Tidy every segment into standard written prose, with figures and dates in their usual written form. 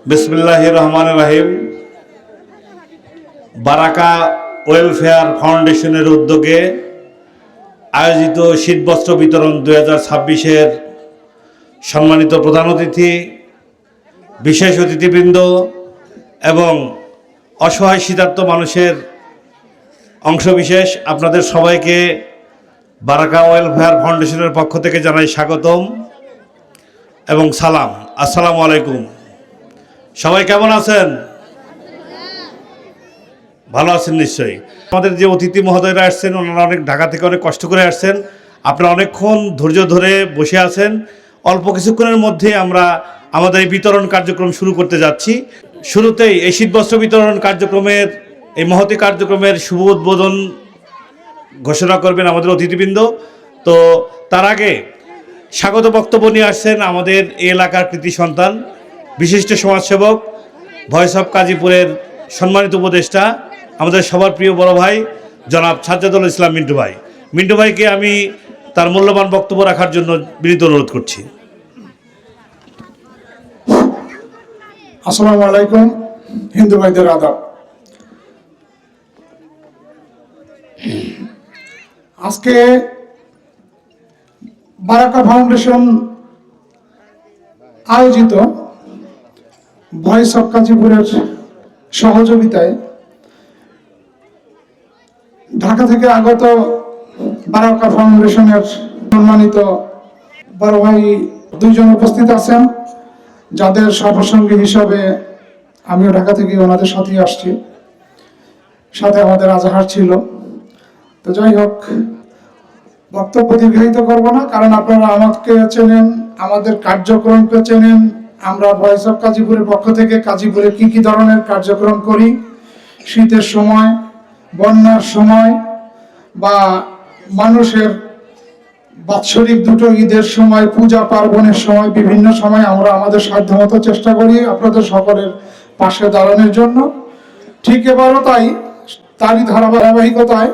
বিসমিল্লাহির রহমানির রহিম। বারাকা ওয়েলফেয়ার ফাউন্ডেশনের উদ্যোগে আয়োজিত শীতবস্ত্র বিতরণ 2026-এর সম্মানিত প্রধান অতিথি, বিশেষ অতিথিবৃন্দ এবং অসহায় শীতার্ত মানুষের অংশবিশেষ, আপনাদের সবাইকে বারাকা ওয়েলফেয়ার ফাউন্ডেশনের পক্ষ থেকে জানাই স্বাগতম এবং সালাম। আসসালামু আলাইকুম। সবাই কেমন আছেন? ভালো আছেন নিশ্চয়ই। আমাদের যে অতিথি মহোদয়রা আসছেন, ওনারা অনেক ঢাকা থেকে অনেক কষ্ট করে আসছেন। আপনারা অনেকক্ষণ ধৈর্য ধরে বসে আছেন। অল্প কিছুক্ষণের মধ্যে আমরা আমাদের এই বিতরণ কার্যক্রম শুরু করতে যাচ্ছি। শুরুতেই এই শীতবস্ত্র বিতরণ কার্যক্রমের, এই মহতী কার্যক্রমের শুভ উদ্বোধন ঘোষণা করবেন আমাদের অতিথিবৃন্দ। তো তার আগে স্বাগত বক্তব্য নিয়ে আসছেন আমাদের এই এলাকার কৃতি সন্তান, বিশিষ্ট সমাজসেবক, ভয়েস অফ গাজীপুরের সম্মানিত উপদেষ্টা, আমাদের সবার প্রিয় বড় ভাই জনাব সাজ্জাদুল ইসলাম মিন্টু ভাই। মিন্টু ভাইকে আমি তার মূল্যবান বক্তব্য রাখার জন্য বিনীত অনুরোধ করছি। আসসালামু আলাইকুম। হিন্দু ভাইদের আদাব। আজকে বারাকা ফাউন্ডেশন আয়োজিত ভয়েস অফ গাজীপুরের সহযোগিতায় ঢাকা থেকে আগত বারাকা ফাউন্ডেশনের সম্মানিত বড় ভাই দুইজন উপস্থিত আছেন, যাদের সহসঙ্গী হিসাবে আমিও ঢাকা থেকে ওনাদের সাথে আসছি, সাথে আমাদের আজহার ছিল। তো যাই হোক, বক্তব্য দীর্ঘায়িত করব না, কারণ আপনারা আমাকে চেনেন, আমাদের কার্যক্রমকে চেনেন। আমরা ভয়েস অফ গাজীপুরের পক্ষ থেকে গাজীপুরে কি কি ধরনের কার্যক্রম করি, শীতের সময়, বন্যার সময় বা মানুষের বাৎসরিক দুটো ঈদের সময়, পূজা পার্বণের সময়, বিভিন্ন সময় আমরা আমাদের সাধ্যমতো চেষ্টা করি আপনাদের সকলের পাশে দাঁড়ানোর জন্য। ঠিক এবারও তারই ধারাবাহিকতায়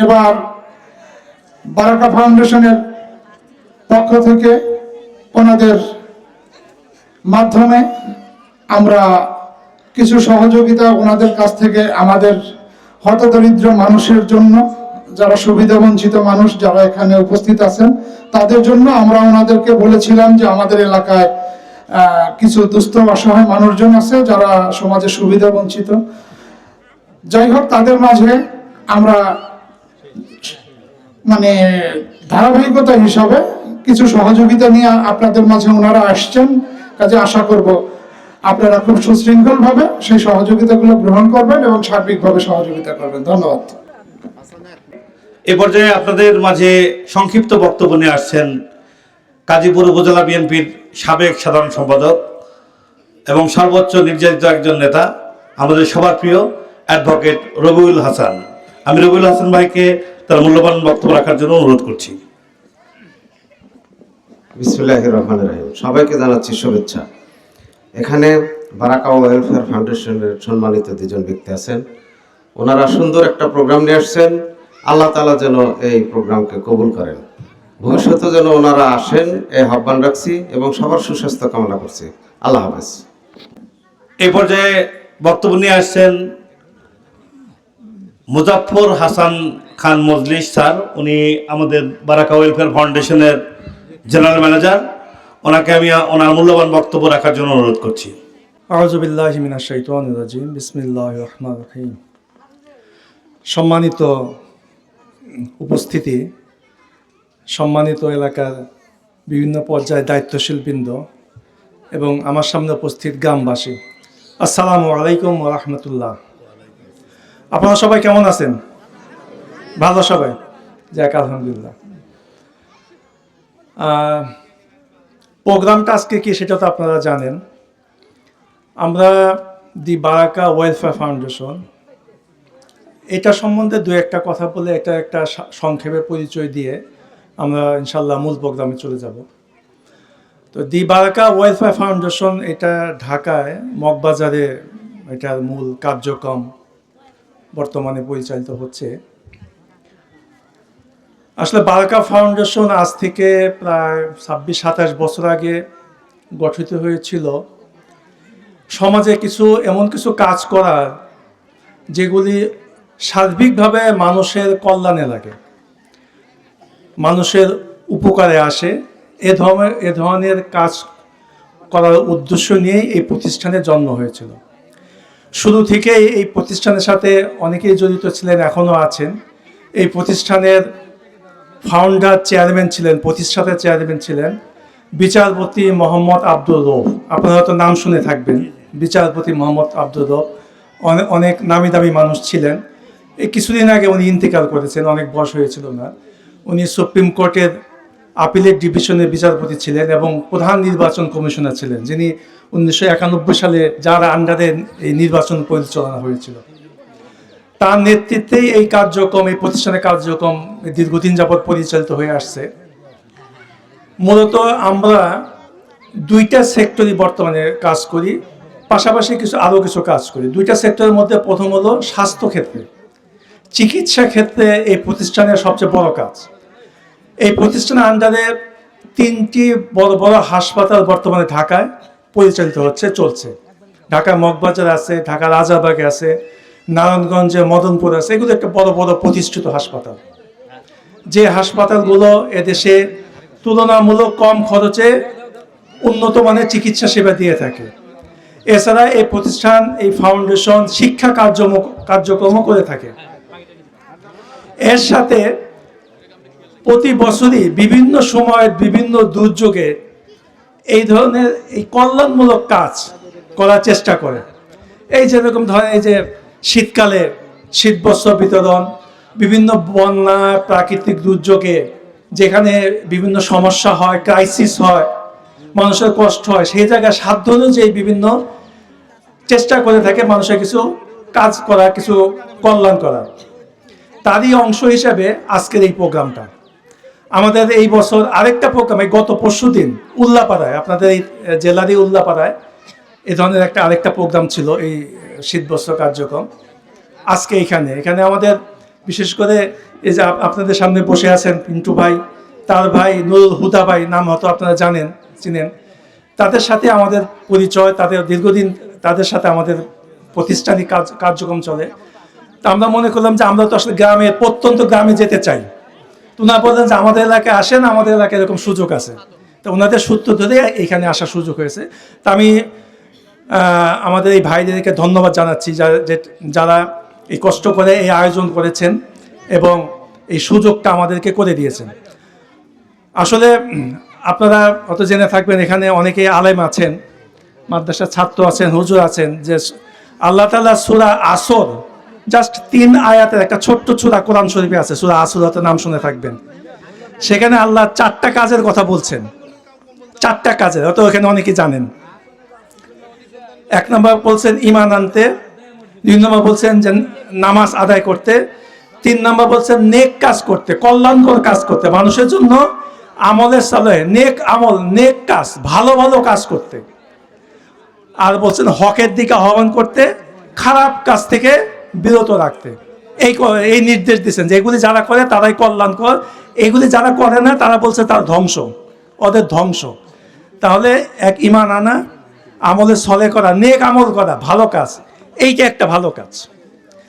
এবার বারাকা ফাউন্ডেশনের পক্ষ থেকে ওনাদের মাধ্যমে আমরা কিছু সহযোগিতা ওনাদের কাছ থেকে আমাদের হতদরিদ্র মানুষের জন্য, যারা সুবিধা বঞ্চিত মানুষ যারা এখানে উপস্থিত আছেন, তাদের জন্য আমরা ওনাদেরকে বলেছিলাম যে আমাদের এলাকায় কিছু দুস্থ অসহায় মানুষজন আছে যারা সমাজে সুবিধা বঞ্চিত। যাই হোক, তাদের মাঝে আমরা ধারাবাহিকতা হিসাবে কিছু সহযোগিতা নিয়ে আপনাদের মাঝে ওনারা আসছেন। কাজে আশা করব আপনারা খুব সুশৃঙ্খলভাবে সেই সহযোগিতাগুলো গ্রহণ করবেন এবং সার্বিকভাবে সহযোগিতা করবেন। ধন্যবাদ। এ পর্যায়ে আপনাদের মাঝে সংক্ষিপ্ত বক্তব্য নিয়ে আসছেন গাজীপুর উপজেলা বিএনপির সাবেক সাধারণ সম্পাদক এবং সর্বোচ্চ নির্যাতিত একজন নেতা, আমাদের সবার প্রিয় অ্যাডভোকেট রবিউল হাসান। আমি রবিউল হাসান ভাইকে তার মূল্যবান বক্তব্য রাখার জন্য অনুরোধ করছি। বিসমিল্লাহির রহমানির রহিম। সবাইকে জানাচ্ছি শুভেচ্ছা। এখানে বারাকা ওয়েলফেয়ার ফাউন্ডেশনের সম্মানিত দুজন ব্যক্তি আছেন, ওনারা সুন্দর একটা প্রোগ্রাম নিয়ে আসছেন। আল্লাহ তাআলা যেন এই প্রোগ্রামকে কবুল করেন, ভবিষ্যতে যেন ওনারা আসেন এই আহ্বান রাখছি এবং সবার সুস্বাস্থ্য কামনা করছি। আল্লাহ হাফেজ। এই পর্যায়ে বক্তব্য নিয়ে আসছেন মুজাফফর হাসান খান মজলিস স্যার। উনি আমাদের বারাকা ওয়েলফেয়ার ফাউন্ডেশনের জেনারেল ম্যানেজার। ওনাকে আমি ওনার মূল্যবান বক্তব্য রাখার জন্য অনুরোধ করছি। আউযু বিল্লাহি মিনাশ শাইতানির রাজিম। বিসমিল্লাহির রহমানির রহিম। সম্মানিত উপস্থিতি, সম্মানিত এলাকার বিভিন্ন পর্যায়ে দায়িত্বশীল বৃন্দ এবং আমার সামনে উপস্থিত গ্রামবাসী, আসসালামু আলাইকুম ওয়া রাহমাতুল্লাহ। আপনারা সবাই কেমন আছেন? ভালো সবাই? যাক, আলহামদুলিল্লাহ। প্রোগ্রামটা আজকে কি সেটা তো আপনারা জানেন। আমরা দি বারাকা ওয়েলফেয়ার ফাউন্ডেশন, এটা সম্বন্ধে দু একটা কথা বলে এটা একটা সংক্ষেপে পরিচয় দিয়ে আমরা ইনশাল্লাহ মূল প্রোগ্রামে চলে যাব। তো দি বারাকা ওয়েলফেয়ার ফাউন্ডেশন এটা ঢাকায় মগবাজারে এটার মূল কার্যক্রম বর্তমানে পরিচালিত হচ্ছে। আসলে বারাকা ফাউন্ডেশন আজ থেকে প্রায় 26-27 বছর আগে গঠিত হয়েছিল সমাজে এমন কিছু কাজ করার যেগুলি সার্বিকভাবে মানুষের কল্যাণে লাগে, মানুষের উপকারে আসে। এ ধরনের কাজ করার উদ্দেশ্য নিয়েই এই প্রতিষ্ঠানের জন্ম হয়েছিল। শুরু থেকেই এই প্রতিষ্ঠানের সাথে অনেকেই জড়িত ছিলেন, এখনও আছেন। এই প্রতিষ্ঠানের ফাউন্ডার চেয়ারম্যান ছিলেন, প্রতিষ্ঠাতা চেয়ারম্যান ছিলেন বিচারপতি মোহাম্মদ আব্দুর রউফ। আপনারা হয়তো নাম শুনে থাকবেন, বিচারপতি মোহাম্মদ আব্দুর রউফ অনেক নামি দামি মানুষ ছিলেন। এই কিছুদিন আগে উনি ইন্তেকাল করেছেন, অনেক বয়স হয়েছিল না। উনি সুপ্রিম কোর্টের আপিলেট ডিভিশনের বিচারপতি ছিলেন এবং প্রধান নির্বাচন কমিশনার ছিলেন, যিনি 1991 সালে যার আন্ডারে এই নির্বাচন পরিচালনা হয়েছিল। তার নেতৃত্বেই এই প্রতিষ্ঠানের কার্যক্রম দীর্ঘদিন যাবৎ পরিচালিত হয়ে আসছে। মূলত আমরা দুইটা সেক্টরই বর্তমানে কাজ করি, পাশাপাশি আরও কিছু কাজ করি। দুইটা সেক্টরের মধ্যে প্রথম হলো স্বাস্থ্যক্ষেত্রে, চিকিৎসা ক্ষেত্রে এই প্রতিষ্ঠানের সবচেয়ে বড় কাজ। এই প্রতিষ্ঠানের আন্ডারে 3টি বড় বড় হাসপাতাল বর্তমানে ঢাকায় পরিচালিত চলছে। ঢাকা মগবাজার আছে, ঢাকা রাজারবাগে আছে, নারায়ণগঞ্জে মদনপুর আছে। এগুলো একটা বড় বড় প্রতিষ্ঠিত হাসপাতাল, যে হাসপাতালগুলো এদেশে তুলনামূলক কম খরচে উন্নত মানের চিকিৎসা সেবা দিয়ে থাকে। এছাড়া এই প্রতিষ্ঠান, এই ফাউন্ডেশন শিক্ষা কার্যক্রমও করে থাকে। এর সাথে প্রতি বছরই বিভিন্ন সময়ের বিভিন্ন দুর্যোগে এই ধরনের এই কল্যাণমূলক কাজ করার চেষ্টা করে। এই যেরকম ধরেন, এই যে শীতকালে শীতবস্ত্র বিতরণ, বিভিন্ন বন্যা, প্রাকৃতিক দুর্যোগে যেখানে বিভিন্ন সমস্যা হয়, ক্রাইসিস হয়, মানুষের কষ্ট হয়, সেই জায়গায় সাধ্য অনুযায়ী বিভিন্ন চেষ্টা করে থাকে মানুষের কিছু কাজ করা, কিছু কল্যাণ করা। তারই অংশ হিসাবে আজকের এই প্রোগ্রামটা। আমাদের এই বছর আরেকটা প্রোগ্রাম, গত পরশুদিন উল্লাপাড়ায়, আপনাদের এই জেলারই উল্লাপাড়ায় এই ধরনের আরেকটা প্রোগ্রাম ছিল, এই শীতবস্ত্র কার্যক্রম। আজকে এখানে আমাদের বিশেষ করে এই যে আপনাদের সামনে বসে আছেন পিন্টু ভাই, তার ভাই নুরুল হুদা ভাই, নাম হয়তো আপনারা চিনেন। তাদের সাথে আমাদের পরিচয়, তাদের দীর্ঘদিন তাদের সাথে আমাদের প্রতিষ্ঠানিক কার্যক্রম চলে। তা আমরা মনে করলাম যে আমরা তো আসলে প্রত্যন্ত গ্রামে যেতে চাই। তো ওনারা বললেন যে আমাদের এলাকায় আসেন, আমাদের এলাকায় এরকম সুযোগ আছে। তো ওনাদের সূত্র ধরে এখানে আসার সুযোগ হয়েছে। তা আমি আমাদের এই ভাইদেরকে ধন্যবাদ জানাচ্ছি, যারা এই কষ্ট করে এই আয়োজন করেছেন এবং এই সুযোগটা আমাদেরকে করে দিয়েছেন। আসলে আপনারা অত জেনে থাকবেন, এখানে অনেকে আলেম আছেন, মাদ্রাসার ছাত্র আছেন, হুজুর আছেন, যে আল্লাহ তাআলা সূরা আসর জাস্ট 3 আয়াতের একটা ছোট্ট সূরা কোরআন শরীফে আছে, সূরা আসর, নাম শুনে থাকবেন। সেখানে আল্লাহ 4টা কাজের কথা বলছেন, 4টা কাজের, হয়তো এখানে অনেকেই জানেন। 1 নম্বর বলছেন ঈমান আনতে, 2 নম্বর বলছেন যে নামাজ আদায় করতে, 3 নম্বর বলছেন নেক কাজ করতে, কল্যাণকর কাজ করতে, মানুষের জন্য আমলের সালেহ, নেক আমল, নেক কাজ, ভালো ভালো কাজ করতে। আর বলছেন হকের দিকে আহ্বান করতে, খারাপ কাজ থেকে বিরত রাখতে। এই নির্দেশ দিচ্ছেন যে এগুলি যারা করে তারাই কল্যাণকর, এগুলি যারা করে না তারা বলছে তার ধ্বংস, ওদের ধ্বংস। তাহলে ঈমান আনা, আমলে সলে করা, নেক আমল করা, ভালো কাজ, এইটা একটা ভালো কাজ।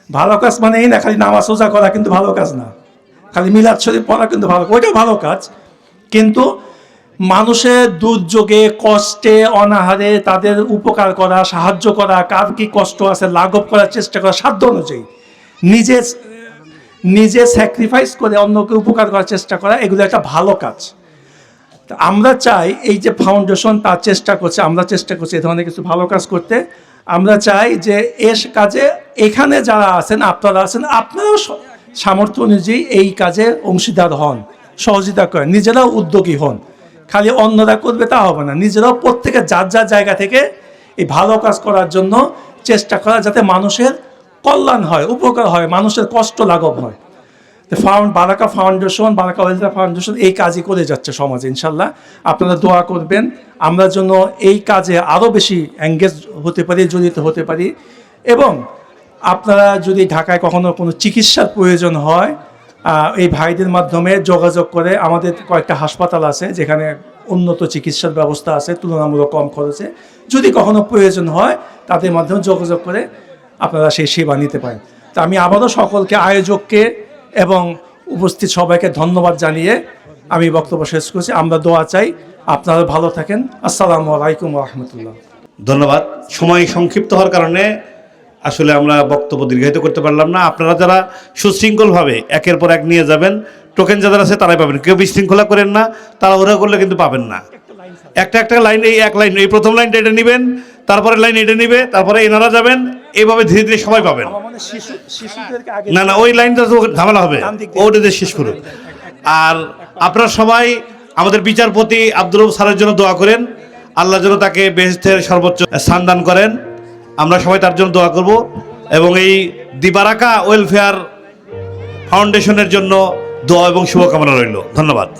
ভালো কাজ মানে এই না খালি নামাজ রোজা করা কিন্তু ভালো কাজ না, খালি মিলাদ শরীফ পড়া কিন্তু ভালো, ওইটা ভালো কাজ। কিন্তু মানুষের দুর্যোগে, কষ্টে, অনাহারে তাদের উপকার করা, সাহায্য করা, কার কি কষ্ট আছে লাঘব করার চেষ্টা করা, সাধ্য অনুযায়ী নিজে স্যাক্রিফাইস করে অন্যকে উপকার করার চেষ্টা করা, এগুলো একটা ভালো কাজ। আমরা চাই এই যে ফাউন্ডেশন তার চেষ্টা করছে, আমরা চেষ্টা করছি এই ধরনের কিছু ভালো কাজ করতে। আমরা চাই যে কাজে এখানে যারা আছেন, আপনারা আছেন, আপনারাও সামর্থ্য অনুযায়ী এই কাজে অংশীদার হন, সহযোগিতা করেন, নিজেরাও উদ্যোগী হন। খালি অন্যরা করবে তা হবে না, নিজেরাও প্রত্যেকে যার যার জায়গা থেকে এই ভালো কাজ করার জন্য চেষ্টা করা, যাতে মানুষের কল্যাণ হয়, উপকার হয়, মানুষের কষ্ট লাঘব হয়। বারাকা ফাউন্ডেশন, বারাকা ওয়েলফেয়ার ফাউন্ডেশন এই কাজই করে যাচ্ছে সমাজে। ইনশাল্লাহ আপনারা দোয়া করবেন আমরা যেন এই কাজে আরও বেশি এঙ্গেজ হতে পারি, জড়িত হতে পারি। এবং আপনারা যদি ঢাকায় কখনো কোনো চিকিৎসার প্রয়োজন হয়, এই ভাইদের মাধ্যমে যোগাযোগ করে, আমাদের কয়েকটা হাসপাতাল আছে যেখানে উন্নত চিকিৎসার ব্যবস্থা আছে তুলনামূলক কম খরচে, যদি কখনো প্রয়োজন হয় তাদের মাধ্যমে যোগাযোগ করে আপনারা সেই সেবা নিতে পারেন। তা আমি আবারও সকলকে, আয়োজককে এবং উপস্থিত সবাইকে ধন্যবাদ জানিয়ে আমি বক্তব্য শেষ করছি। আমরা দোয়া চাই, আপনারা ভালো থাকেন। আসসালামু আলাইকুম ওয়া রাহমাতুল্লাহ। ধন্যবাদ। সময় সংক্ষিপ্ত হওয়ার কারণে আসলে আমরা বক্তব্য দীর্ঘায়িত করতে পারলাম না। আপনারা যারা সুশৃঙ্খলভাবে একের পর এক নিয়ে যাবেন, টোকেন যাদের আছে তারাই পাবেন। কেউ বিশৃঙ্খলা করেন না, তারা ওরা করলে কিন্তু পাবেন না। একটা লাইন, এই এক লাইন, এই প্রথম লাইনটা এটা নেবেন, তারপরে লাইন এটা নিবে, তারপরে এনারা যাবেন, এইভাবে ধীরে ধীরে সবাই পাবেন। আমার মনে হয় শিশুদেরকে আগে না, ওই লাইনটা তো ঝামেলা হবে, ওটা দিয়ে শেষ করুন। আর আপনারা সবাই আমাদের বিচারপতি আব্দুল রব স্যারের জন্য দোয়া করেন, আল্লাহ যেন তাকে বেহেশতের সর্বোচ্চ স্থান দান করেন। আমরা সবাই তার জন্য দোয়া করব এবং এই দি বারাকা ওয়েলফেয়ার ফাউন্ডেশনের জন্য দোয়া এবং শুভকামনা রইল। ধন্যবাদ।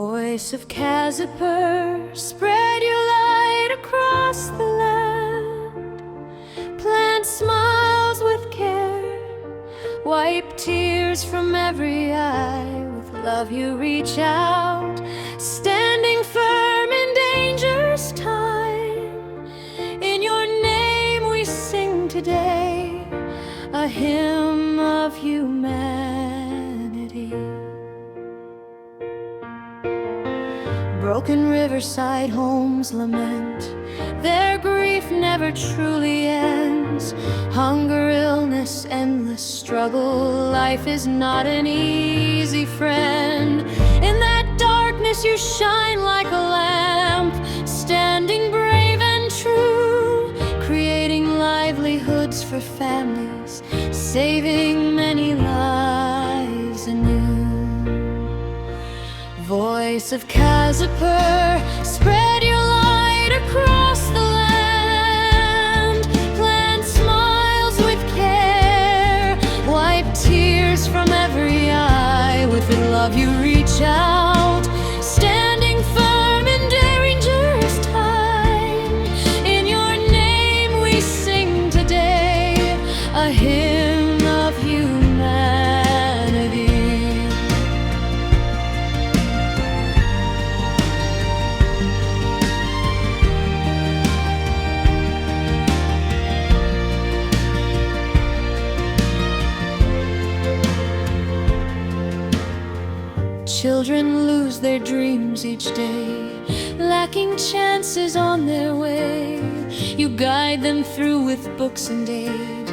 Voice of Caziper, spread your light across the land. Plant smiles with care, wipe tears from every eye. With love you reach out, standing firm in danger's time. In your name we sing today, a hymn of humanity. Broken riverside homes lament, their grief never truly ends. Hunger, illness, endless struggle, life is not an easy friend. In that darkness you shine like a lamp, standing brave and true, creating livelihoods for families, saving many lives anew. Voice of Caziper, spread your light across the land. Plant smiles with care, wipe tears from every eye. With love you reach out, standing firm in dangerous time. In your name we sing today, a hymn of humanity. Children lose their dreams each day, lacking chances on their way. You guide them through with books and aid,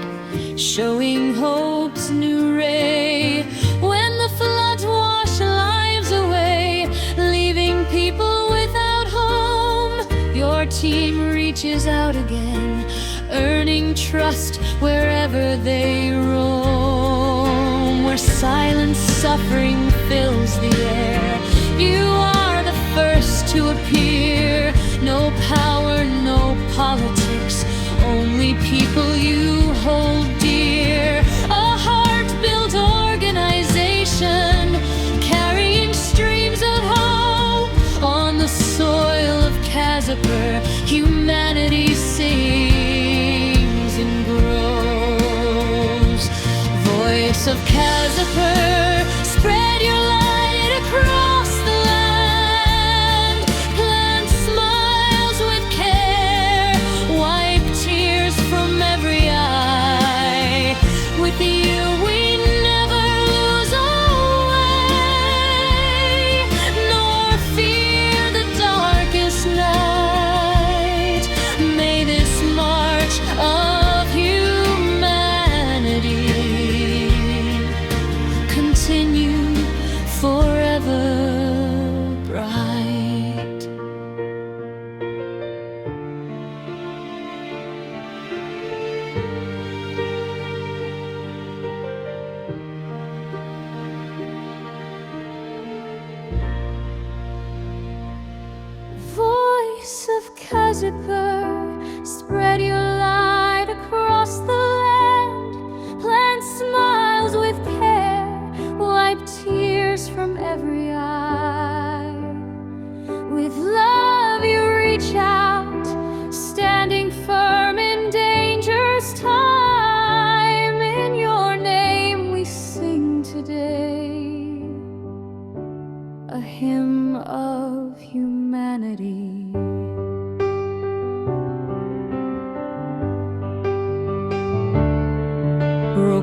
showing hope's new ray. When the floods wash lives away, leaving people without home, your team reaches out again, earning trust wherever they roam. Where silent suffering fills the air, you are the first to appear. No power, no politics, only people you hold dear. A heart-built organization, carrying streams of hope. On the soil of Caziper, humanity sings and grows. Voice of Caziper, spread your light across the land. Plant smiles with care, wipe tears from every eye. With you we never lose our way, nor fear the darkest night. May this march of humanity continue forever bright. Voice of Caziper, spread your light across the land. Plant smiles with care, wipe tears from every eye. With love you reach out, standing firm in danger's time. In your name we sing today, a hymn of humanity.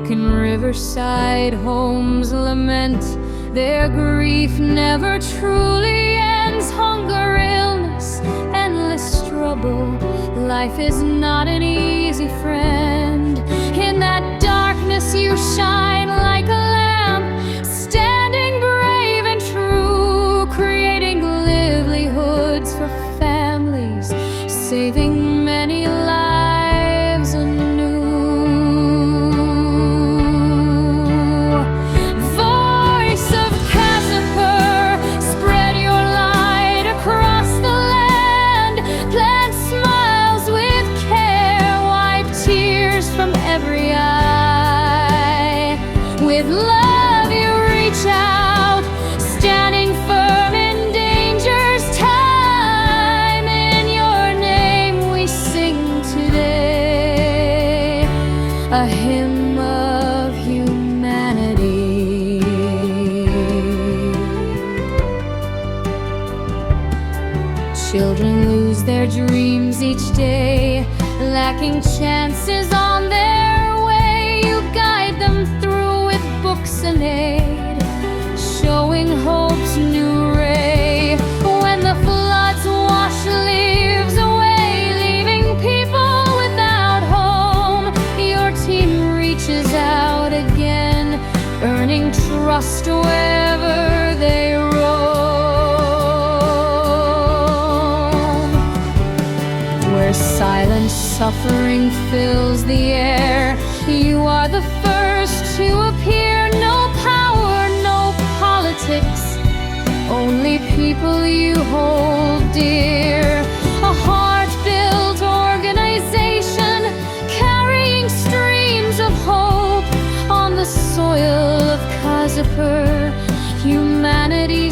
broken riverside homes lament. Their grief never truly ends. Hunger, illness, endless struggle. Life is not an easy friend. In that darkness you shine like a lamp, standing brave and true, creating livelihoods for families, saving many lives anew. Voice of Cassiper, spread your light across the land. Plant smiles with care, wipe tears from every eye. With love you reach out, standing firm in danger's time. In your name we sing today a hymn of humanity. Children lose their dreams each day, lacking chances on their way. You guide them through with books and aid, showing hope's new ray. When the floods wash leaves away, leaving people without home, your team reaches out again, earning trust wherever they roam. Where silent suffering fills the air, you are the first to appear. No power, no politics, only people you hold dear. A heart-built organization, carrying streams of hope on the soil of Cassiper. Humanity